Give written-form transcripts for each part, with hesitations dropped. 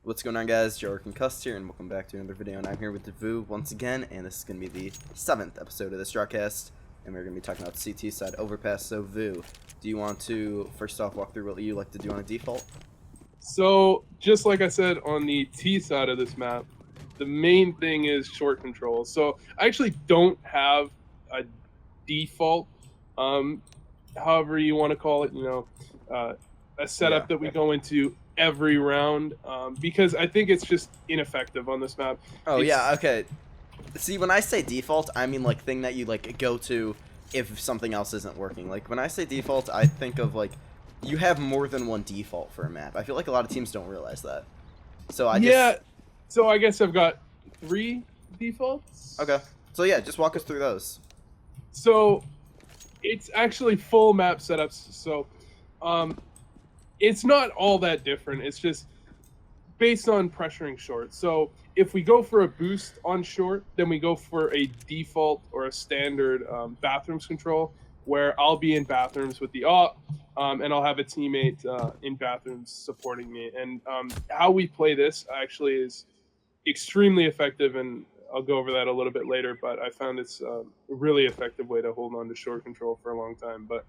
What's going on, guys? Voo and Concussed here, and welcome back to another video. And I'm here with the Voo once again, and this is going to be the 7th episode of the Strat Cast, and we're going to be talking about CT side Overpass. So, Voo, do you want to first off walk through what you like to do on a default? So, just like I said on the T side of this map, the main thing is short control. So, I actually don't have a default, however you want to call it, a setup that we go into every round, because I think it's just ineffective on this map. Okay. See, when I say default, I mean like thing that you like go to if something else isn't working. Like when I say default, I think of like you have more than one default for a map. I feel like a lot of teams don't realize that. So So I guess I've got 3 defaults. Okay. So yeah, just walk us through those. So it's actually full map setups. So it's not all that different. It's just based on pressuring short. So if we go for a boost on short, then we go for a default or a standard bathrooms control, where I'll be in bathrooms with the op, and I'll have a teammate in bathrooms supporting me. And how we play this actually is extremely effective, and I'll go over that a little bit later, but I found it's a really effective way to hold on to short control for a long time. But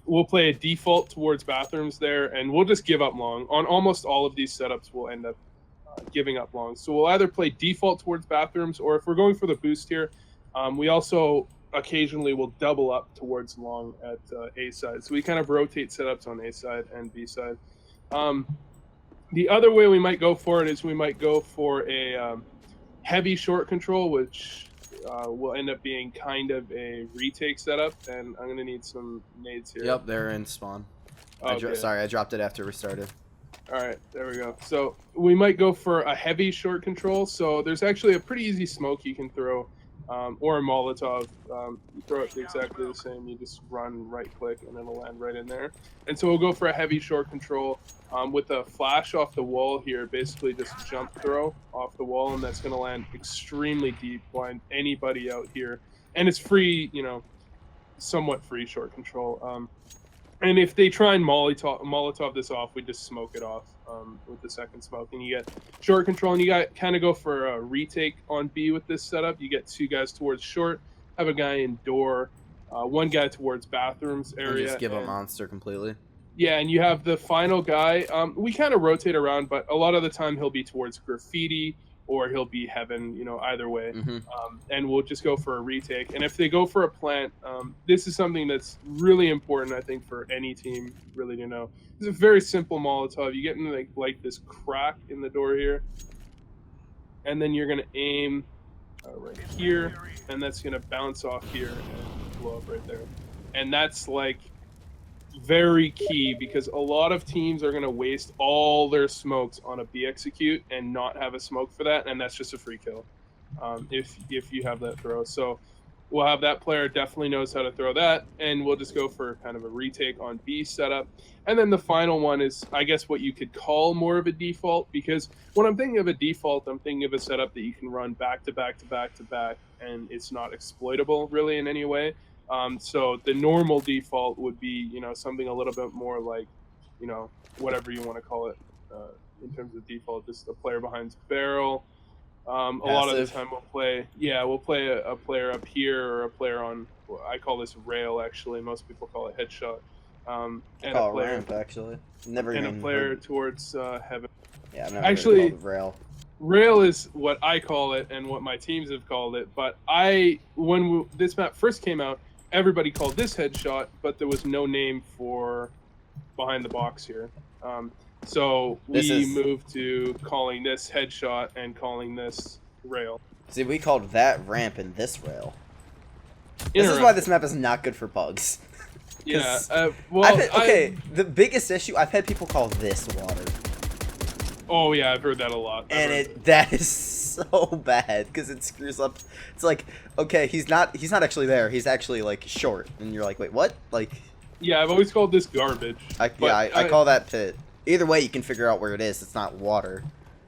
we'll play a default towards bathrooms there, and we'll just give up long. On almost all of these setups, we'll end up giving up long. So we'll either play default towards bathrooms, or if we're going for the boost here, we also occasionally will double up towards long at A side. So we kind of rotate setups on A side and B side. The other way we might go for it is we might go for a heavy short control, which will end up being kind of a retake setup, and I'm going to need some nades here. Yep, they're in spawn. Sorry, I dropped it after we started. All right, there we go. So we might go for a heavy short control. So there's actually a pretty easy smoke you can throw, or a Molotov. You throw it exactly the same. You just run right click, and it'll land right in there. And so we'll go for a heavy short control with a flash off the wall here. Basically, just jump throw off the wall, and that's going to land extremely deep, blind anybody out here. And it's free, somewhat free short control. And if they try and Molotov this off, we just smoke it off with the second smoke. And you get short control, and you got kind of go for a retake on B with this setup. You get 2 guys towards short, have a guy in door, 1 guy towards bathrooms area. And just give a monster completely. Yeah, and you have the final guy. We kind of rotate around, but a lot of the time he'll be towards graffiti, or he'll be heaven, either way. And we'll just go for a retake. And if they go for a plant, this is something that's really important, I think, for any team really to know. It's a very simple Molotov. You get into like this crack in the door here, and then you're going to aim right here, and that's going to bounce off here and blow up right there. And that's like very key, because a lot of teams are going to waste all their smokes on a B execute and not have a smoke for that, and that's just a free kill if you have that throw. So we'll have that player definitely knows how to throw that, and we'll just go for kind of a retake on B setup. And then the final one is, I guess, what you could call more of a default, because when I'm thinking of a default, I'm thinking of a setup that you can run back to back to back to back, and it's not exploitable really in any way. So the normal default would be, something a little bit more like, whatever you want to call it in terms of default, just a player behind barrel. A lot of the time we'll play a player up here, or a player on, I call this rail actually. Most people call it headshot. And a player ramp actually. Never and even a player heard. Towards heaven. Yeah, I've never actually heard it called rail. Rail is what I call it and what my teams have called it. But when this map first came out, everybody called this headshot, but there was no name for behind the box here. So we moved to calling this headshot and calling this rail. See, we called that ramp and this rail. This is why this map is not good for bugs. Yeah. The biggest issue, I've had people call this water. Oh yeah, I've heard that a lot. And that is so bad, because it screws up. It's like, okay, he's not actually there. He's actually like short, and you're like, wait, what? Like, yeah, I've always called this garbage. I call that pit. Either way, you can figure out where it is. It's not water.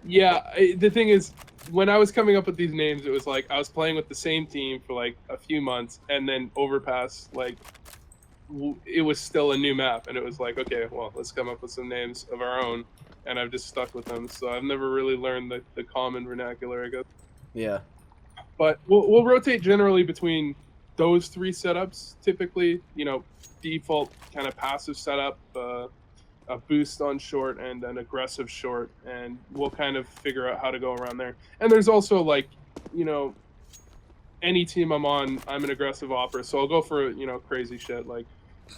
Yeah, the thing is, when I was coming up with these names, it was like I was playing with the same team for like a few months, and then Overpass like it was still a new map, and it was like, okay, well, let's come up with some names of our own, and I've just stuck with them. So I've never really learned the common vernacular, I guess. Yeah. But we'll rotate generally between those three setups. Typically, default kind of passive setup, a boost on short, and an aggressive short, and we'll kind of figure out how to go around there. And there's also like, any team I'm on, I'm an aggressive opera, so I'll go for crazy shit. Like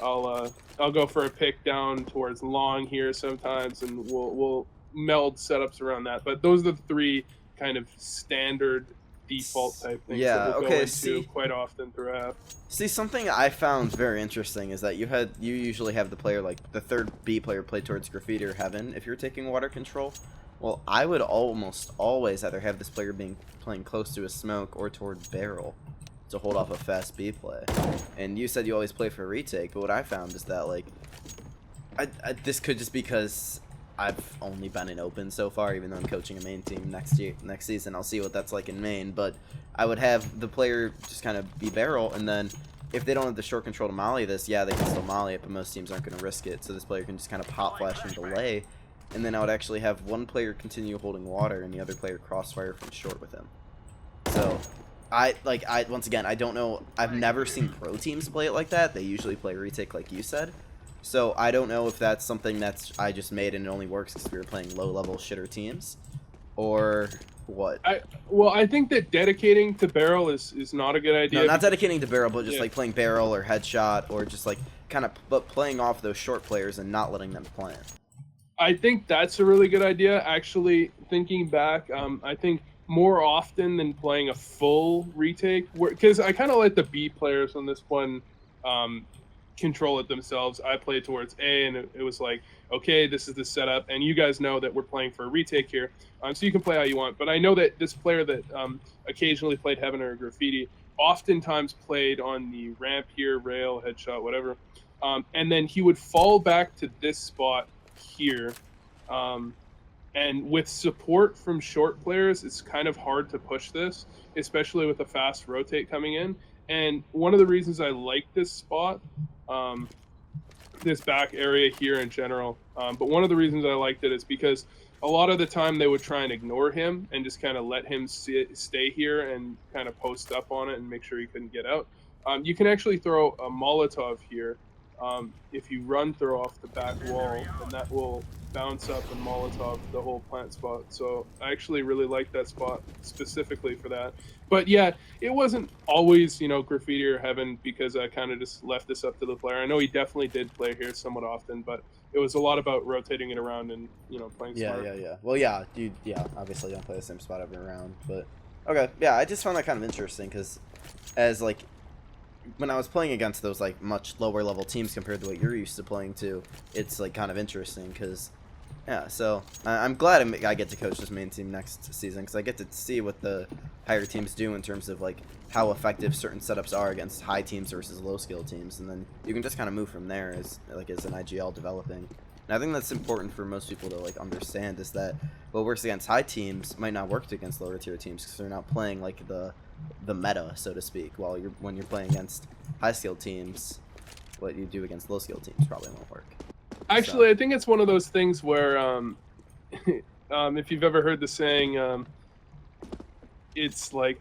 I'll go for a pick down towards long here sometimes, and we'll meld setups around that. But those are the three kind of standard default type things that we'll go into quite often throughout. See, something I found very interesting is that you usually have the player, like the third B player, play towards Graffiti or Heaven if you're taking water control. Well, I would almost always either have this player playing close to a smoke or toward barrel to hold off a fast B play. And you said you always play for a retake, but what I found is that, like, this could just because I've only been in open so far, even though I'm coaching a main team next season. I'll see what that's like in main, but I would have the player just kind of be barrel, and then if they don't have the short control to molly this, yeah, they can still molly it, but most teams aren't going to risk it, so this player can just kind of pop flash and delay, and then I would actually have one player continue holding water and the other player crossfire from short with him. So once again, I don't know, I've never seen pro teams play it like that. They usually play retake like you said. So I don't know if that's something that's I just made and it only works because we were playing low-level shitter teams, or what. I think that dedicating to barrel is not a good idea. No, not dedicating to barrel, but just like playing barrel or headshot, or just like kind of but playing off those short players and not letting them plant. I think that's a really good idea. Actually, thinking back, I think more often than playing a full retake, because I kind of let the B players on this one control it themselves. I played towards A, and it was like, okay, this is the setup, and you guys know that we're playing for a retake here, so you can play how you want. But I know that this player that occasionally played Heaven or Graffiti oftentimes played on the ramp here, rail, headshot, whatever, and then he would fall back to this spot here, and with support from short players, it's kind of hard to push this, especially with a fast rotate coming in. And one of the reasons I like this spot, this back area here in general, but one of the reasons I liked it is because a lot of the time they would try and ignore him and just kind of let him stay here and kind of post up on it and make sure he couldn't get out. You can actually throw a Molotov here. If you throw off the back wall, and that will bounce up and Molotov the whole plant spot. So I actually really like that spot specifically for that. But yeah, it wasn't always, Graffiti or Heaven, because I kind of just left this up to the player. I know he definitely did play here somewhat often, but it was a lot about rotating it around and, playing smart. Yeah. Well, yeah, obviously don't play the same spot every round, but okay. Yeah, I just found that kind of interesting, because as, like, when I was playing against those, like, much lower level teams compared to what you're used to playing to, it's, like, kind of interesting, because, yeah, so I'm glad I get to coach this main team next season, because I get to see what the higher teams do in terms of, like, how effective certain setups are against high teams versus low skill teams, and then you can just kind of move from there as an IGL developing. And I think that's important for most people to, like, understand, is that what works against high teams might not work against lower tier teams, because they're not playing, like, the meta, so to speak, while when you're playing against high skill teams, what you do against low skill teams probably won't work. Actually, I think it's one of those things where if you've ever heard the saying, it's like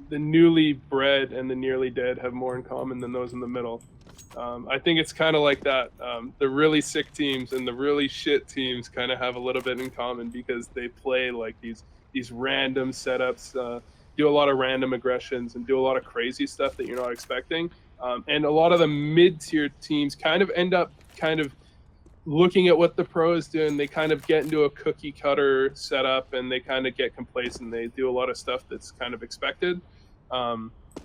the newly bred and the nearly dead have more in common than those in the middle. I think it's kind of like that. The really sick teams and the really shit teams kind of have a little bit in common, because they play like these random setups, do a lot of random aggressions, and do a lot of crazy stuff that you're not expecting. And a lot of the mid-tier teams kind of end up kind of looking at what the pros do, and they kind of get into a cookie cutter setup, and they kind of get complacent. They do a lot of stuff that's kind of expected.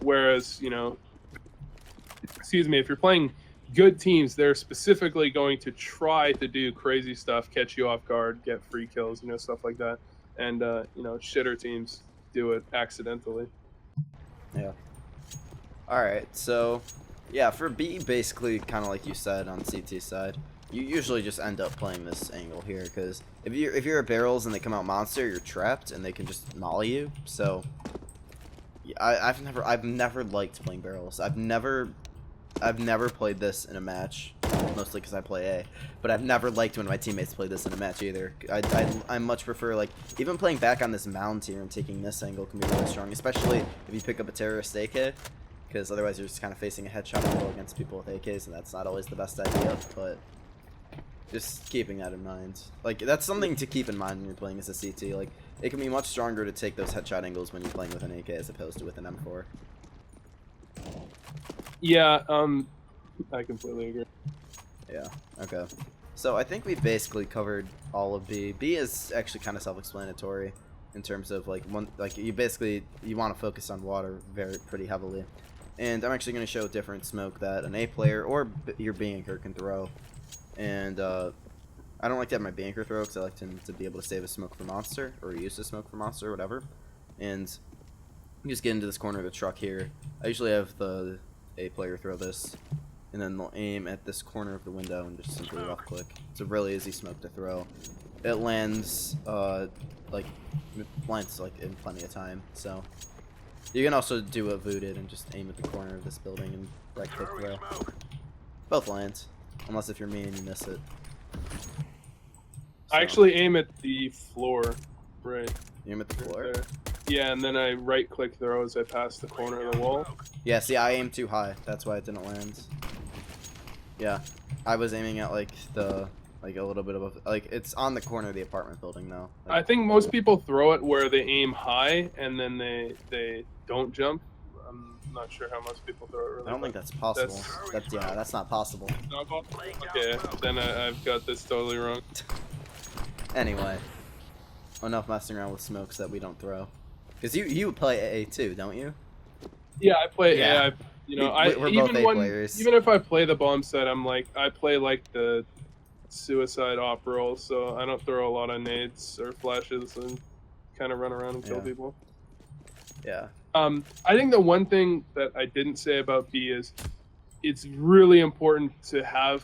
Whereas, if you're playing good teams, they're specifically going to try to do crazy stuff, catch you off guard, get free kills, stuff like that. And, shitter teams do it accidentally. Yeah. Alright, so, yeah, for B, basically, kind of like you said on CT side, you usually just end up playing this angle here, because if you're at barrels and they come out monster, you're trapped, and they can just molly you, so... I've never liked playing barrels. I've never I've never played this in a match, mostly because I play A, but I've never liked when my teammates play this in a match either. I much prefer, like, even playing back on this mound here and taking this angle can be really strong, especially if you pick up a terrorist AK, because otherwise you're just kind of facing a headshot angle against people with AKs, and that's not always the best idea, but just keeping that in mind. Like, that's something to keep in mind when you're playing as a CT. Like, it can be much stronger to take those headshot angles when you're playing with an AK as opposed to with an M4. Yeah, I completely agree. Yeah, okay. So I think we've basically covered all of B. B is actually kind of self-explanatory in terms of, like, you want to focus on water pretty heavily. And I'm actually going to show a different smoke that an A player or your B anchor can throw. And I don't like to have my B anchor throw because I like to be able to save a smoke for monster, or use a smoke for monster, or whatever. And you just get into this corner of the truck here. I usually have the A player throw this, and then they'll aim at this corner of the window and just simply left click. It's a really easy smoke to throw. It lands like in plenty of time. So you can also do a Voo did and just aim at the corner of this building and right click throw. Both lands, unless if you're me and you miss it. So. I actually aim at the floor, right? You aim at the floor? There. Yeah, and then I right click throw as I pass the corner of the wall. Yeah, see, I aimed too high. That's why it didn't land. Yeah, I was aiming at like a little bit of a, like, it's on the corner of the apartment building though. Like, I think most people throw it where they aim high and then they don't jump. I'm not sure how most people throw it. Really, I don't think that's possible. That's not possible. Not possible? Okay, then I've got this totally wrong. Anyway, enough messing around with smokes that we don't throw. Because you play A too, don't you? Yeah, I play yeah. A. We're both A players. Even if I play the bomb set, I play like the suicide op role, so I don't throw a lot of nades or flashes and kind of run around and kill people. Yeah. I think the one thing that I didn't say about B is it's really important to have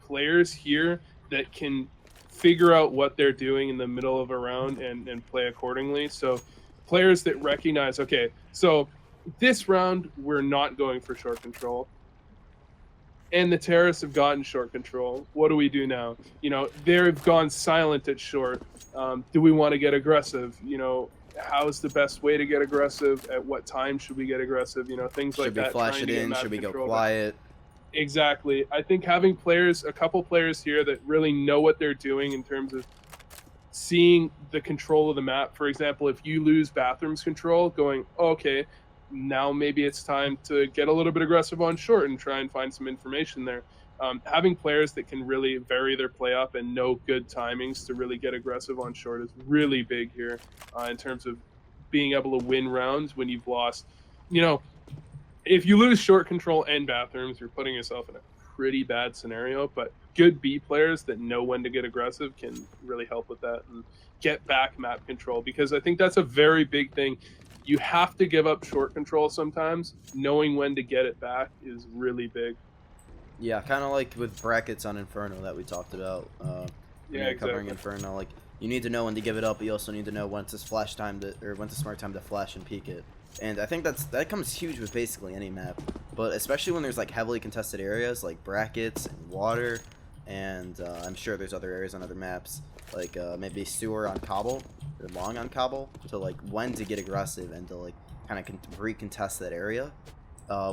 players here that can figure out what they're doing in the middle of a round and play accordingly. So players that recognize, okay, so this round we're not going for short control, and the terrorists have gotten short control. What do we do now? You know, they've gone silent at short. Do we want to get aggressive? You know, how's the best way to get aggressive? At what time should we get aggressive? You know, things like that. Should we flash it in? Should we go quiet? Exactly. I think having a couple players here that really know what they're doing in terms of seeing the control of the map. For example, if you lose bathrooms control, going, okay, now maybe it's time to get a little bit aggressive on short and try and find some information there. Having players that can really vary their play up and know good timings to really get aggressive on short is really big here in terms of being able to win rounds when you've lost. You know, if you lose short control and bathrooms, you're putting yourself in a pretty bad scenario, but good B players that know when to get aggressive can really help with that and get back map control, because I think that's a very big thing. You have to give up short control sometimes. Knowing when to get it back is really big. Yeah, kind of like with brackets on Inferno that we talked about. Yeah, exactly. Covering Inferno, like, you need to know when to give it up, but you also need to know when it's flash time when's a smart time to flash and peek it. And I think that comes huge with basically any map, but especially when there's like heavily contested areas like brackets and water, and I'm sure there's other areas on other maps like maybe sewer on cobble or long on cobble, to like when to get aggressive and to like kind of recontest that area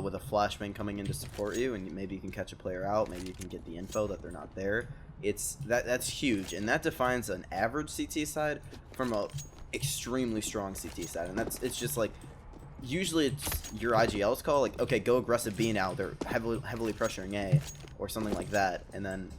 with a flashbang coming in to support you, and maybe you can catch a player out, maybe you can get the info that they're not there. That's huge, and that defines an average CT side from a extremely strong CT side, and it's just like, usually it's your IGL's call, like, okay, go aggressive B now, they're heavily pressuring A, or something like that, and then,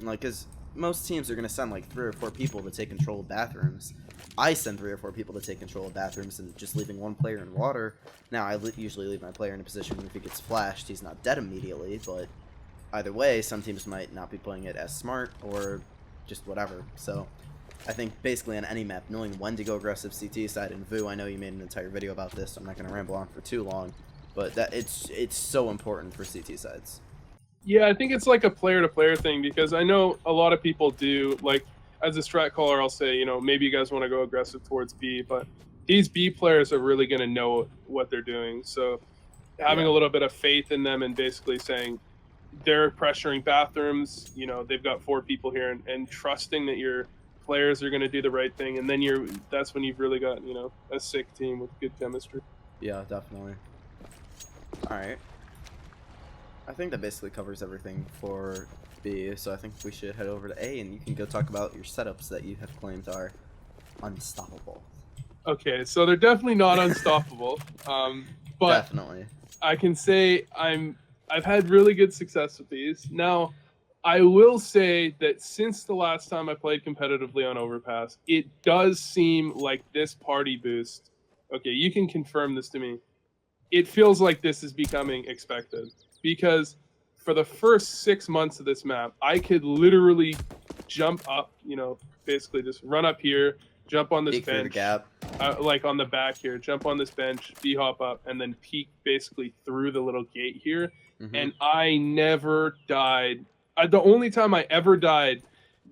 like, because most teams are going to send, like, 3 or 4 people to take control of bathrooms. I send 3 or 4 people to take control of bathrooms, and just leaving one player in water. Now, I usually leave my player in a position where if he gets flashed, he's not dead immediately, but either way, some teams might not be playing it as smart, or just whatever, so I think basically on any map, knowing when to go aggressive CT side, and Voo, I know you made an entire video about this, so I'm not going to ramble on for too long, but that it's so important for CT sides. Yeah, I think it's like a player-to-player thing, because I know a lot of people do, like, as a strat caller, I'll say, you know, maybe you guys want to go aggressive towards B, but these B players are really going to know what they're doing, so having a little bit of faith in them and basically saying they're pressuring bathrooms. You know, they've got 4 people here, and trusting that your players are going to do the right thing, and then that's when you've really got, you know, a sick team with good chemistry. Yeah, definitely. All right. I think that basically covers everything for B, so I think we should head over to A, and you can go talk about your setups that you have claimed are unstoppable. Okay, so they're definitely not unstoppable, but definitely. I can say I've had really good success with these. Now, I will say that since the last time I played competitively on Overpass, it does seem like this party boost. Okay, you can confirm this to me. It feels like this is becoming expected, because for the first 6 months of this map, I could literally jump up, you know, basically just run up here, jump on this peek through the bench, gap. like on the back here, jump on this bench, B-hop up, and then peek basically through the little gate here. And I never died. The only time I ever died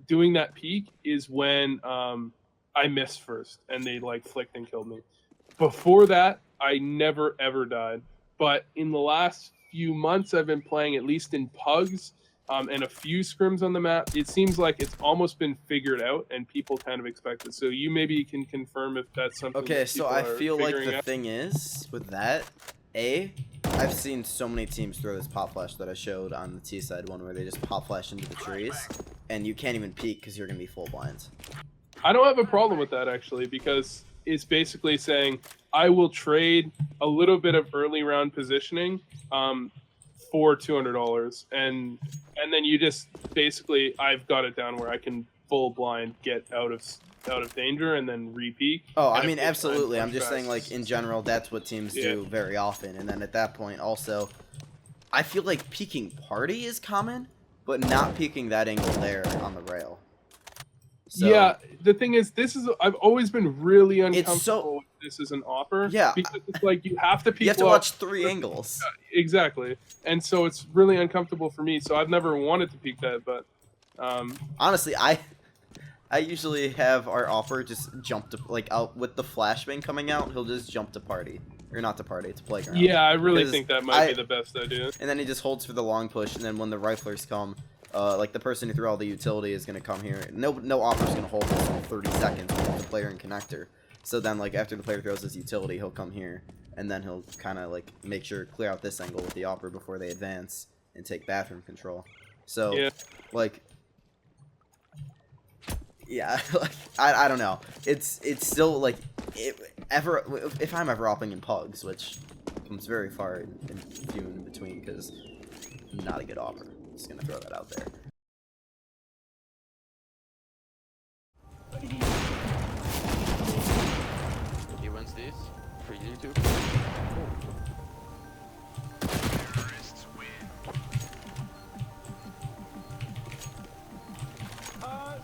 doing that peek is when I missed first, and they like flicked and killed me. Before that, I never ever died. But in the last few months, I've been playing at least in pugs and a few scrims on the map. It seems like it's almost been figured out, and people kind of expect it. So you maybe can confirm if that's something. Okay, that so people I are feel like figuring the out. thing is with that, I've seen so many teams throw this pop flash that I showed on the T side one where they just pop flash into the trees, and you can't even peek because you're gonna be full blind. I don't have a problem with that actually, because it's basically saying I will trade a little bit of early round positioning for $200, and then you just basically, I've got it down where I can full blind get out of danger and then re-peek. Oh, I mean, absolutely. I'm just saying, like, in general, that's what teams do very often. And then at that point, also, I feel like peeking party is common, but not peeking that angle there on the rail. So, yeah, the thing is, I've always been really uncomfortable with this as an offer. Yeah. Because it's like you have to peek. You have to watch 3 angles. Exactly. And so it's really uncomfortable for me. So I've never wanted to peek that, but honestly, I usually have our offer just jump to, like, out with the flashbang coming out, he'll just jump to party. Or not to party, to playground. Yeah, I really think that might be the best idea. And then he just holds for the long push, and then when the riflers come, like the person who threw all the utility is going to come here. No offer's going to hold this for 30 seconds with the player and connector. So then, like, after the player throws his utility, he'll come here, and then he'll kind of, like, make sure to clear out this angle with the offer before they advance and take bathroom control. So, yeah. Like... Yeah, like, I don't know. It's still, like, if I'm ever opping in pugs, which comes very far and few in between, because I'm not a good opper. Just gonna throw that out there. He wins these for YouTube.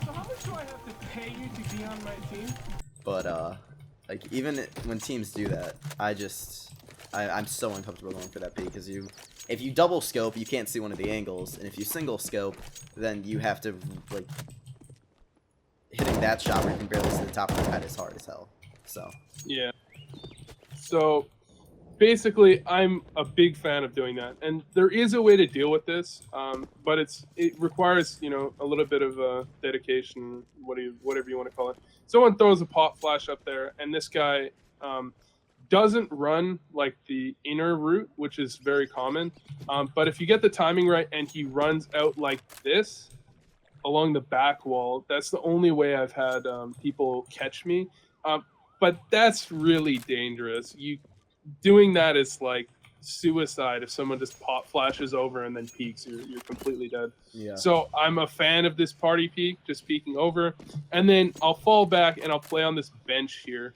So how much do I have to pay you to be on my team? But, like, even when teams do that, I'm so uncomfortable going for that peek, because if you double scope, you can't see one of the angles, and if you single scope, then you have to, like, hitting that shot where you can barely see the top of the head is hard as hell. So. Yeah. So, basically, I'm a big fan of doing that, and there is a way to deal with this, but it requires, you know, a little bit of dedication, whatever you want to call it. Someone throws a pop flash up there, and this guy doesn't run like the inner route, which is very common, but if you get the timing right and he runs out like this along the back wall, that's the only way I've had people catch me, but that's really dangerous. Doing that is like suicide. If someone just pop flashes over and then peeks, you're completely dead. Yeah. So I'm a fan of this party peek, just peeking over, and then I'll fall back and I'll play on this bench here,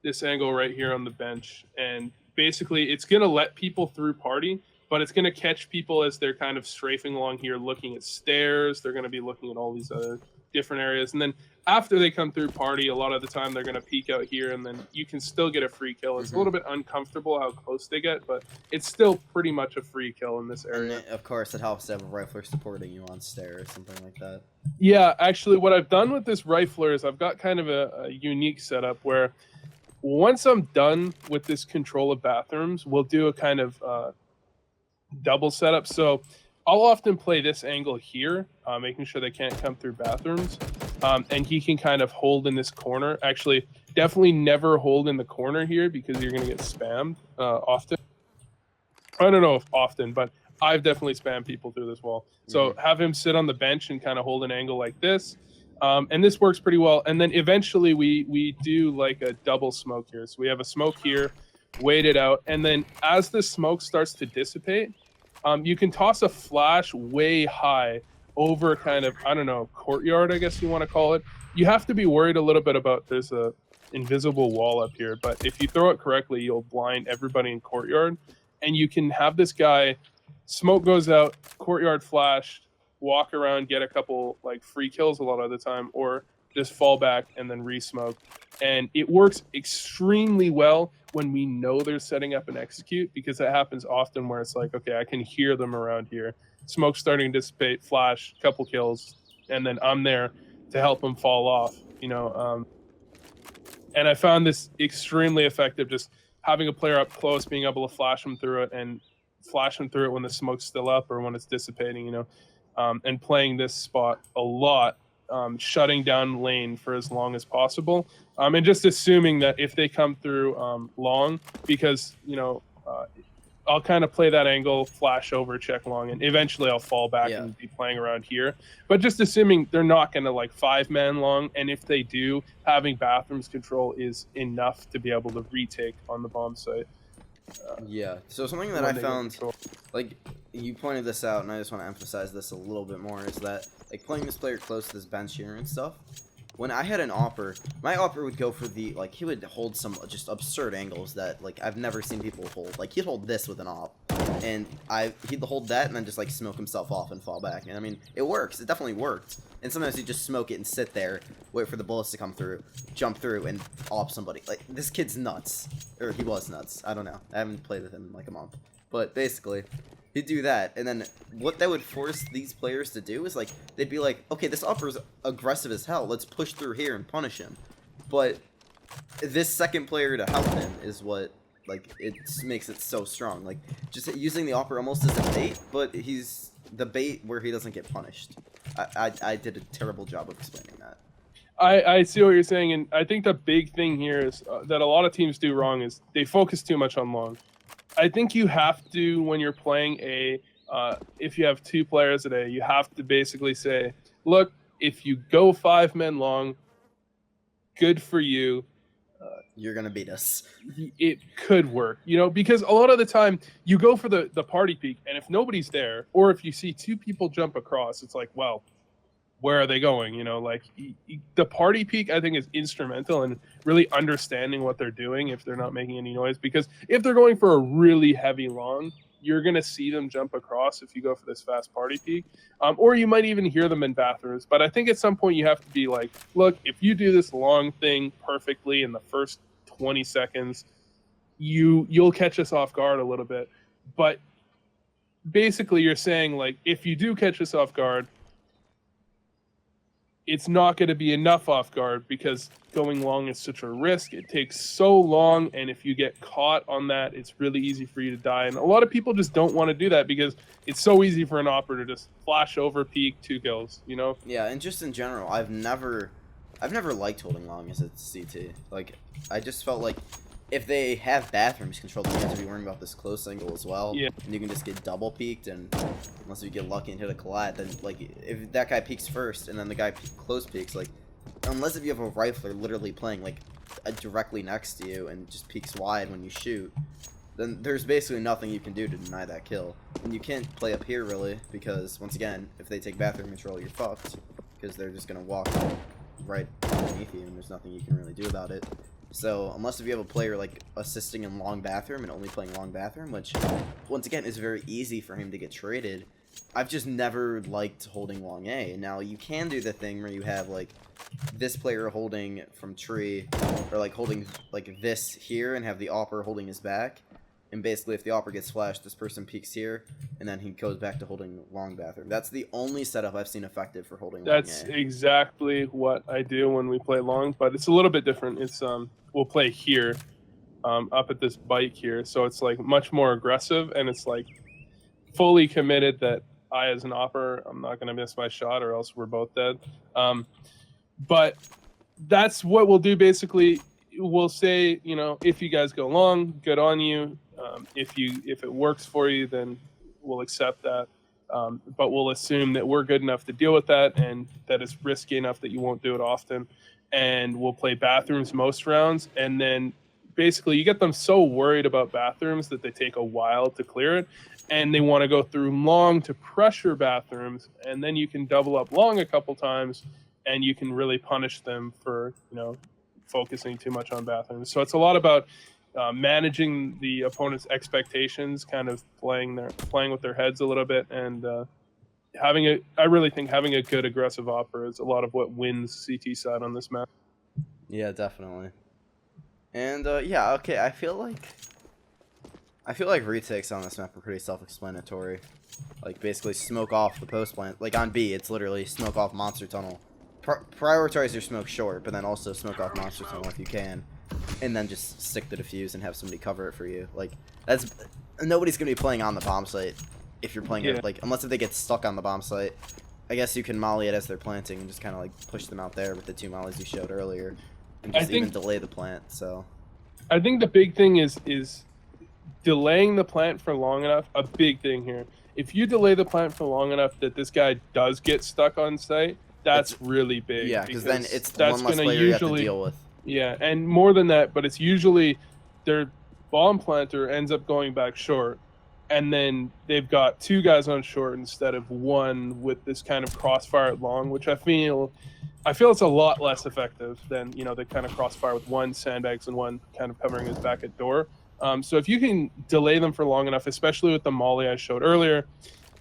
this angle right here on the bench, and basically it's gonna let people through party, but it's gonna catch people as they're kind of strafing along here, looking at stairs. They're gonna be looking at all these other different areas, and then after they come through party, a lot of the time they're going to peek out here, and then you can still get a free kill. It's a little bit uncomfortable how close they get, but it's still pretty much a free kill in this area. And of course, it helps to have a rifler supporting you on stair or something like that. Yeah, actually, what I've done with this rifler is I've got kind of a unique setup where Once I'm done with this control of bathrooms, we'll do a kind of double setup. So I'll often play this angle here, making sure they can't come through bathrooms. And he can kind of hold in this corner. Actually, definitely never hold in the corner here because you're going to get spammed often. I don't know if often, but I've definitely spammed people through this wall. So have him sit on the bench and kind of hold an angle like this. And this works pretty well. And then eventually we do like a double smoke here. So we have a smoke here, wait it out. And then as the smoke starts to dissipate, you can toss a flash way high over kind of, I don't know, courtyard, I guess you want to call it. You have to be worried a little bit about there's a invisible wall up here. But if you throw it correctly, you'll blind everybody in courtyard. And you can have this guy, smoke goes out, courtyard flashed, walk around, get a couple like free kills a lot of the time, or just fall back and then re-smoke. And it works extremely well when we know they're setting up an execute, because that happens often where it's like, okay, I can hear them around here. Smoke starting to dissipate, flash, couple kills, and then I'm there to help them fall off, you know. And I found this extremely effective, just having a player up close, being able to flash them through it and flash them through it when the smoke's still up or when it's dissipating, you know. And playing this spot a lot, shutting down lane for as long as possible, and just assuming that if they come through long, because, you know, I'll kind of play that angle, flash over, check long, and eventually I'll fall back and be playing around here. But just assuming they're not going to like 5-man long, and if they do, having bathrooms control is enough to be able to retake on the bomb site. So something that I found, like, you pointed this out, and I just want to emphasize this a little bit more, is that, like, playing this player close to this bench here and stuff, when I had an opper, my opper would go for the, like, he would hold some just absurd angles that, like, I've never seen people hold. Like, he'd hold this with an op, and he'd hold that and then just, like, smoke himself off and fall back. And, I mean, it works. It definitely worked. And sometimes he'd just smoke it and sit there, wait for the bullets to come through, jump through, and op somebody. Like, this kid's nuts. Or he was nuts. I don't know. I haven't played with him in, like, a month. But, basically, he'd do that, and then what that would force these players to do is, like, they'd be like, okay, this upper's aggressive as hell, let's push through here and punish him. But this second player to help him is what, like, it makes it so strong. Like, just using the upper almost as a bait, but he's the bait where he doesn't get punished. I did a terrible job of explaining that. I see what you're saying, and I think the big thing here is that a lot of teams do wrong is they focus too much on long. I think you have to, when you're playing if you have 2 players a day, you have to basically say, look, if you go 5 men long, good for you. You're going to beat us. It could work, you know, because a lot of the time you go for the party peak, and if nobody's there, or if you see 2 people jump across, it's like, well, where are they going? You know, like the party peak, I think, is instrumental in really understanding what they're doing if they're not making any noise. Because if they're going for a really heavy long, you're going to see them jump across if you go for this fast party peak. Or you might even hear them in bathrooms. But I think at some point you have to be like, look, if you do this long thing perfectly in the first 20 seconds, you'll catch us off guard a little bit. But basically you're saying, like, if you do catch us off guard, it's not going to be enough off guard because going long is such a risk. It takes so long, and if you get caught on that, it's really easy for you to die. And a lot of people just don't want to do that because it's so easy for an operator to just flash over, peek, 2 kills, you know? Yeah, and just in general, I've never liked holding long as a CT. Like, I just felt like if they have bathrooms controlled, you have to be worrying about this close angle as well. Yeah. And you can just get double peeked, and unless you get lucky and hit a collat, then, like, if that guy peeks first and then the guy close peeks, like, unless if you have a rifler literally playing, like, directly next to you and just peeks wide when you shoot, then there's basically nothing you can do to deny that kill. And you can't play up here, really, because, once again, if they take bathroom control, you're fucked, because they're just gonna walk right underneath you, and there's nothing you can really do about it. So, unless if you have a player, like, assisting in long bathroom and only playing long bathroom, which, once again, is very easy for him to get traded, I've just never liked holding long A. Now, you can do the thing where you have, like, this player holding from tree, or, like, holding, like, this here and have the opper holding his back. And basically, if the opera gets flashed, this person peeks here, and then he goes back to holding long bathroom. That's the only setup I've seen effective for holding long That's A. exactly what I do when we play long, but it's a little bit different. It's we'll play here, up at this bike here, so it's like much more aggressive, and it's like fully committed that I, as an opera, I'm not gonna miss my shot, or else we're both dead. But that's what we'll do basically. We'll say, you know, if you guys go long, good on you. If it works for you, then we'll accept that. But we'll assume that we're good enough to deal with that, and that it's risky enough that you won't do it often. And we'll play bathrooms most rounds, and then basically you get them so worried about bathrooms that they take a while to clear it, and they want to go through long to pressure bathrooms, and then you can double up long a couple times, and you can really punish them for, you know, focusing too much on bathrooms. So it's a lot about managing the opponent's expectations, kind of playing with their heads a little bit, and I really think having a good aggressive opera is a lot of what wins CT side on this map. Yeah, definitely. And yeah, okay, I feel like retakes on this map are pretty self-explanatory. Like basically smoke off the post plant. Like on B, it's literally smoke off monster tunnel. Prioritize your smoke short, but then also smoke off monster tunnel if you can, and then just stick the defuse and have somebody cover it for you. Like that's nobody's gonna be playing on the bomb site if you're playing it, like unless if they get stuck on the bomb site. I guess you can molly it as they're planting and just kind of like push them out there with the 2 mollies you showed earlier, and just even delay the plant. So I think the big thing is delaying the plant for long enough. A big thing here. If you delay the plant for long enough that this guy does get stuck on site, that's really big. Yeah, because then it's one less player you have to deal with. Yeah, and more than that, but it's usually their bomb planter ends up going back short, and then they've got 2 guys on short instead of 1 with this kind of crossfire at long, which I feel it's a lot less effective than, you know, the kind of crossfire with 1 sandbags and 1 kind of covering his back at door. So if you can delay them for long enough, especially with the molly I showed earlier,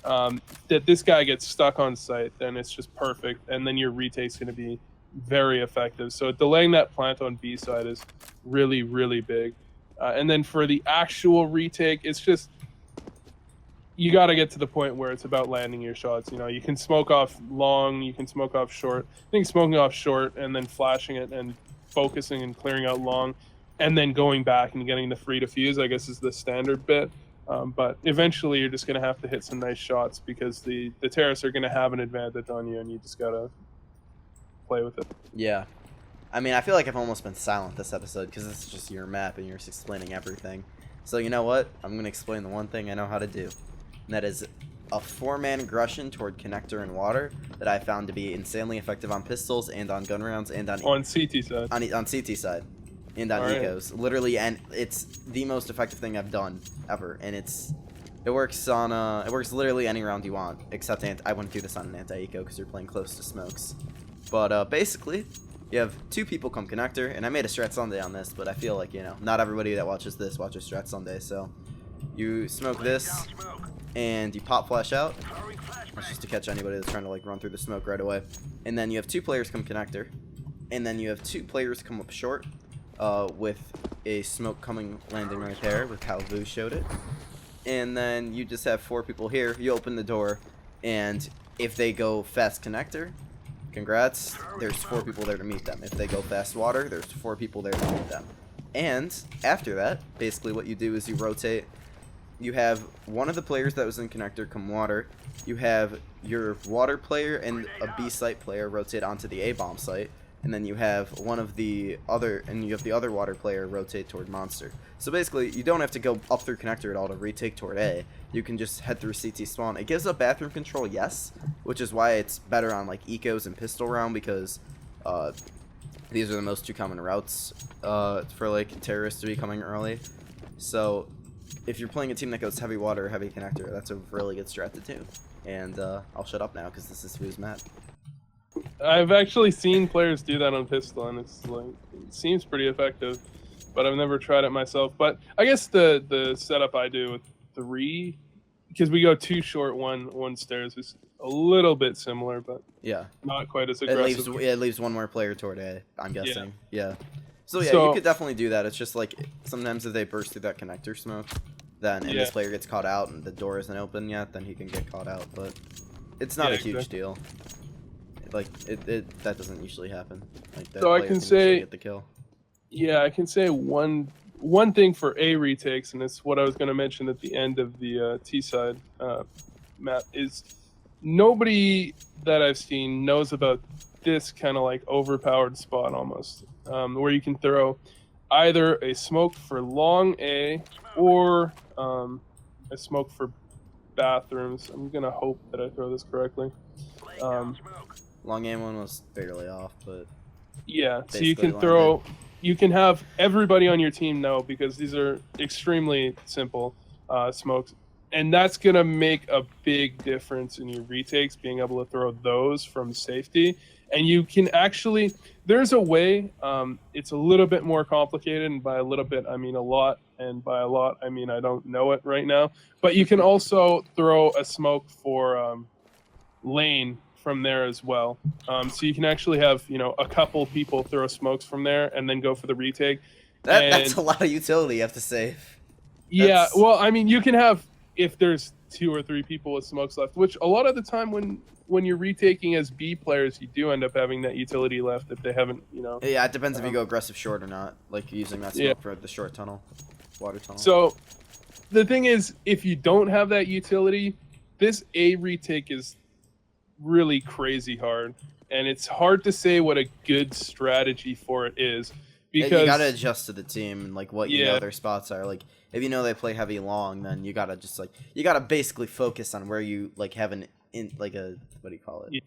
that this guy gets stuck on site, then it's just perfect, and then your retake's going to be very effective. So delaying that plant on B side is really, really big. And then for the actual retake, it's just you got to get to the point where it's about landing your shots. You know, you can smoke off long, you can smoke off short. I think smoking off short and then flashing it and focusing and clearing out long, and then going back and getting the free defuse, I guess, is the standard bit. But eventually you're just going to have to hit some nice shots because the terrorists are going to have an advantage on you, and you just got to play with it. Yeah. I mean, I feel like I've almost been silent this episode because this is just your map and you're just explaining everything. So you know what? I'm going to explain the one thing I know how to do. And that is a 4-man aggression toward connector and water that I found to be insanely effective on pistols and on gun rounds and on CT side. On CT side. And on ecos, literally, and it's the most effective thing I've done ever, and it works on it works literally any round you want, except I wouldn't do this on an anti-eco because you're playing close to smokes. But basically, you have 2 people come connector, and I made a Strat Sunday on this, but I feel like, you know, not everybody that watches this watches Strat Sunday, so you smoke this, and you pop flash out. That's just to catch anybody that's trying to like run through the smoke right away. And then you have 2 players come connector, and then you have 2 players come up short. With a smoke landing right there with how Voo showed it. And then you just have 4 people here. You open the door, and if they go fast connector, congrats, there's 4 people there to meet them. If they go fast water, there's 4 people there to meet them. And after that, basically what you do is you rotate. You have one of the players that was in connector come water. You have your water player and a B site player rotate onto the A bomb site. And then you have the other water player rotate toward monster. So basically, you don't have to go up through connector at all to retake toward A. You can just head through CT spawn. It gives up bathroom control, yes, which is why it's better on like ecos and pistol round, because these are the most 2 common routes for like terrorists to be coming early. So if you're playing a team that goes heavy water or heavy connector, that's a really good strat to do. And I'll shut up now because this is Voo's map. I've actually seen players do that on pistol, and it's like, it seems pretty effective, but I've never tried it myself. But I guess the setup I do with 3, because we go 2 short, one stairs, is a little bit similar, but yeah, not quite as aggressive. It leaves 1 more player toward A, I'm guessing. Yeah. So yeah, you could definitely do that. It's just like sometimes if they burst through that connector smoke, then and Yeah. this player gets caught out and the door isn't open yet, then he can get caught out. But it's not Yeah, a huge exactly. deal. Like that doesn't usually happen. Like that So I player can usually say- get the kill. Yeah, I can say one thing for A retakes, and it's what I was going to mention at the end of the T side map, is nobody that I've seen knows about this kind of like overpowered spot almost, where you can throw either a smoke for long A or a smoke for bathrooms. I'm gonna hope that I throw this correctly. Long aim one was barely off, but Yeah, so basically you can landed. throw, you can have everybody on your team know, because these are extremely simple smokes, and that's gonna make a big difference in your retakes, being able to throw those from safety. And you can actually, there's a way, it's a little bit more complicated, and by a little bit I mean a lot, and by a lot I mean I don't know it right now, but you can also throw a smoke for lane from there as well. So you can actually have, you know, a couple people throw smokes from there and then go for the retake. That's And- a lot of utility you have to save. Yeah, That's- well, I mean, you can have, if there's 2 or 3 people with smokes left, which a lot of the time when you're retaking as B players, you do end up having that utility left if they haven't, you know. Yeah, it depends if you go aggressive short or not. Like using that smoke Yeah. for the short tunnel, water tunnel. So the thing is, if you don't have that utility, this A retake is really crazy hard, and it's hard to say what a good strategy for it is, Yeah, because you gotta adjust to the team and like what you know Yeah. their spots are. Like if you know they play heavy long, then you gotta just like you gotta basically focus on where you like have an what do you call it?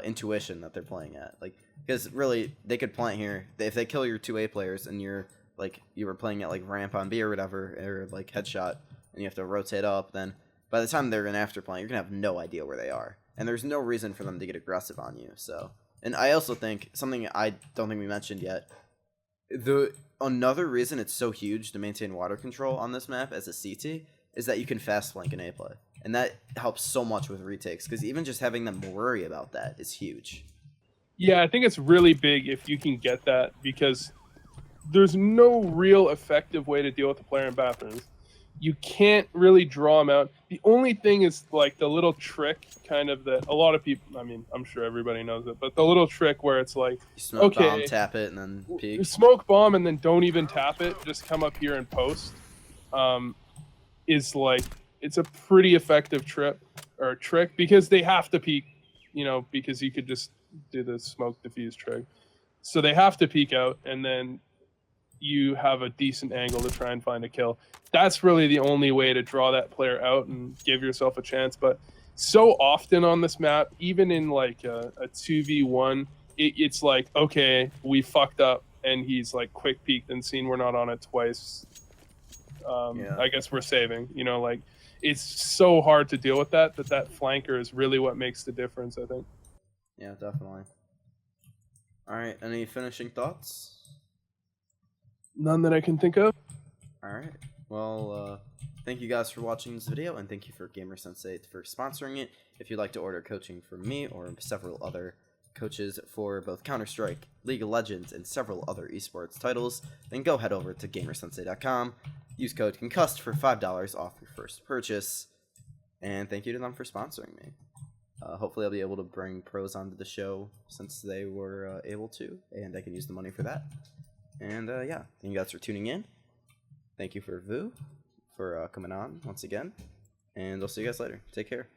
Intuition that they're playing at. Like because really they could plant here. If they kill your 2A players and you're like you were playing at like ramp on B or whatever, or like headshot, and you have to rotate up, then by the time they're in after plant, you're gonna have no idea where they are, and there's no reason for them to get aggressive on you. So, and I also think something I don't think we mentioned yet. Another reason it's so huge to maintain water control on this map as a CT is that you can fast flank an A play, and that helps so much with retakes because even just having them worry about that is huge. yeah, I think it's really big if you can get that, because there's no real effective way to deal with the player in bathrooms. You can't really draw them out. The only thing is like the little trick, kind of, that a lot of people, I mean, I'm sure everybody knows it, but the little trick where it's like, You smoke Okay. bomb, tap it, and then peek. smoke bomb and then don't even tap it, just come up here and post, is like, it's a pretty effective trick, because they have to peek, you know, because you could just do the smoke diffuse trick. So they have to peek out, and then you have a decent angle to try and find a kill. That's really the only way to draw that player out and give yourself a chance. But so often on this map, even in like a 2v1, it's like, okay, we fucked up, and he's like quick peeked and seen we're not on it twice. Yeah. I guess we're saving, you know, like it's so hard to deal with that flanker is really what makes the difference, I think. Yeah, definitely. All right, any finishing thoughts? None that I can think of. All right. Well, thank you guys for watching this video, and thank you for GamerSensei for sponsoring it. If you'd like to order coaching from me or several other coaches for both Counter-Strike, League of Legends, and several other esports titles, then go head over to GamerSensei.com. Use code Concussed for $5 off your first purchase. And thank you to them for sponsoring me. Hopefully I'll be able to bring pros onto the show since they were able to, and I can use the money for that. And yeah, thank you guys for tuning in. Thank you for Voo for coming on once again. And I'll see you guys later. Take care.